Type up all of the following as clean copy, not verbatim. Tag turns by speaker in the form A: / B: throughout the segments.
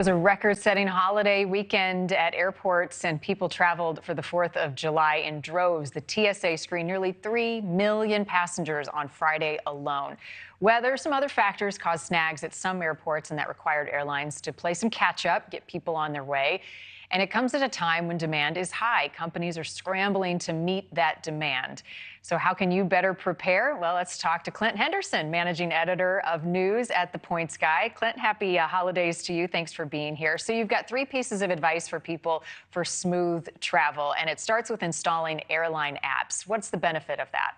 A: It was a record-setting holiday weekend at airports, and people traveled for the 4th of July in droves. The TSA screened nearly 3 million passengers on Friday alone. Weather, some other factors caused snags at some airports, and that required airlines to play some catch-up, get people on their way. And it comes at a time when demand is high. Companies are scrambling to meet that demand. So how can you better prepare? Well, let's talk to Clint Henderson, managing editor of news at The Points Guy. Clint, happy holidays to you. Thanks for being here. So you've got 3 pieces of advice for people for smooth travel, and it starts with installing airline apps. What's the benefit of that?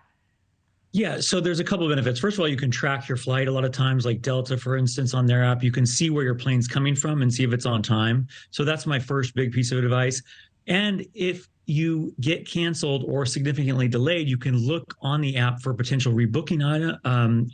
B: Yeah, so there's a couple of benefits. First of all, you can track your flight. A lot of times, like Delta, for instance, on their app, you can see where your plane's coming from and see if it's on time. So that's my first big piece of advice. And if you get canceled or significantly delayed, you can look on the app for potential rebooking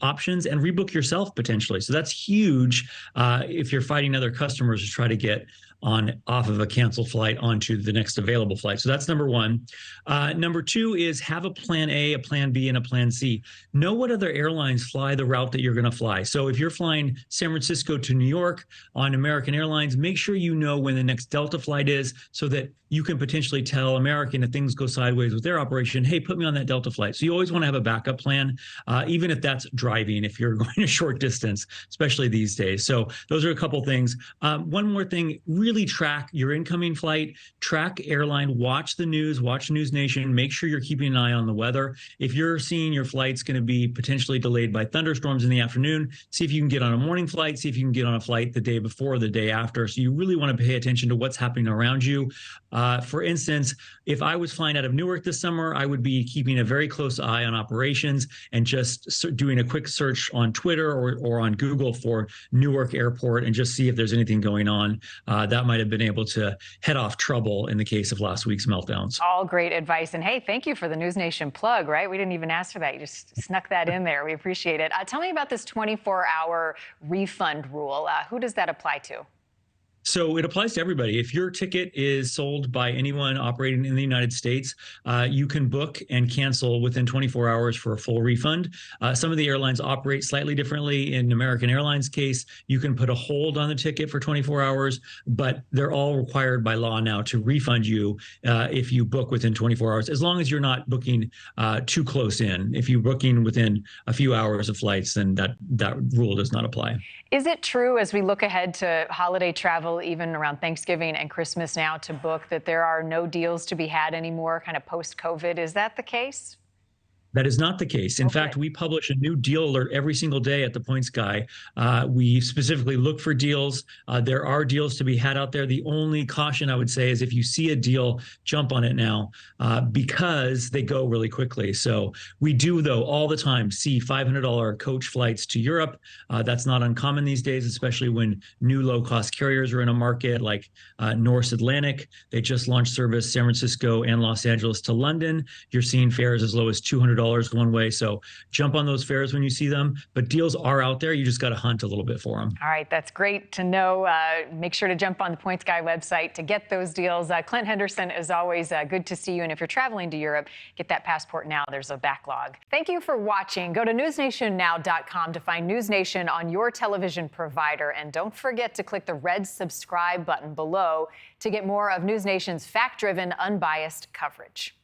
B: options and rebook yourself potentially. So that's huge if you're fighting other customers to try to get off of a canceled flight onto the next available flight. So that's number one. Number two is have a plan A, a plan B, and a plan C. Know what other airlines fly the route that you're going to fly. So if you're flying San Francisco to New York on American Airlines, make sure you know when the next Delta flight is so that you can potentially tell American if things go sideways with their operation, hey, put me on that Delta flight. So you always want to have a backup plan, even if that's driving, if you're going a short distance, especially these days. So those are a couple things. One more thing, really track your incoming flight, track airline, watch the news, watch NewsNation, make sure you're keeping an eye on the weather. If you're seeing your flight's going to be potentially delayed by thunderstorms in the afternoon, see if you can get on a morning flight, see if you can get on a flight the day before or the day after. So you really want to pay attention to what's happening around you. For instance, if I was flying out of Newark this summer, I would be keeping a very close eye on operations and just doing a quick search on Twitter or on Google for Newark Airport and just see if there's anything going on that might have been able to head off trouble in the case of last week's meltdowns.
A: All great advice. And hey, thank you for the NewsNation plug, right? We didn't even ask for that. You just snuck that in there. We appreciate it. Tell me about this 24-hour refund rule. Who does that apply to?
B: So it applies to everybody. If your ticket is sold by anyone operating in the United States, you can book and cancel within 24 hours for a full refund. Some of the airlines operate slightly differently. In American Airlines case, you can put a hold on the ticket for 24 hours, but they're all required by law now to refund you if you book within 24 hours, as long as you're not booking too close in. If you're booking within a few hours of flights, then that rule does not apply.
A: Is it true, as we look ahead to holiday travel, even around Thanksgiving and Christmas now, to book, that there are no deals to be had anymore, kind of post-COVID? Is that the case?
B: That is not the case. In fact, we publish a new deal alert every single day at The Points Guy. We specifically look for deals. There are deals to be had out there. The only caution I would say is if you see a deal, jump on it now because they go really quickly. So we do, though, all the time see $500 coach flights to Europe. That's not uncommon these days, especially when new low-cost carriers are in a market like Norse Atlantic. They just launched service San Francisco and Los Angeles to London. You're seeing fares as low as $200 one way. So jump on those fares when you see them. But deals are out there. You just got to hunt a little bit for them.
A: All right. That's great to know. Make sure to jump on the Points Guy website to get those deals. Clint Henderson, as always, good to see you. And if you're traveling to Europe, get that passport now. There's a backlog. Thank you for watching. Go to newsnationnow.com to find NewsNation on your television provider. And don't forget to click the red subscribe button below to get more of NewsNation's fact-driven, unbiased coverage.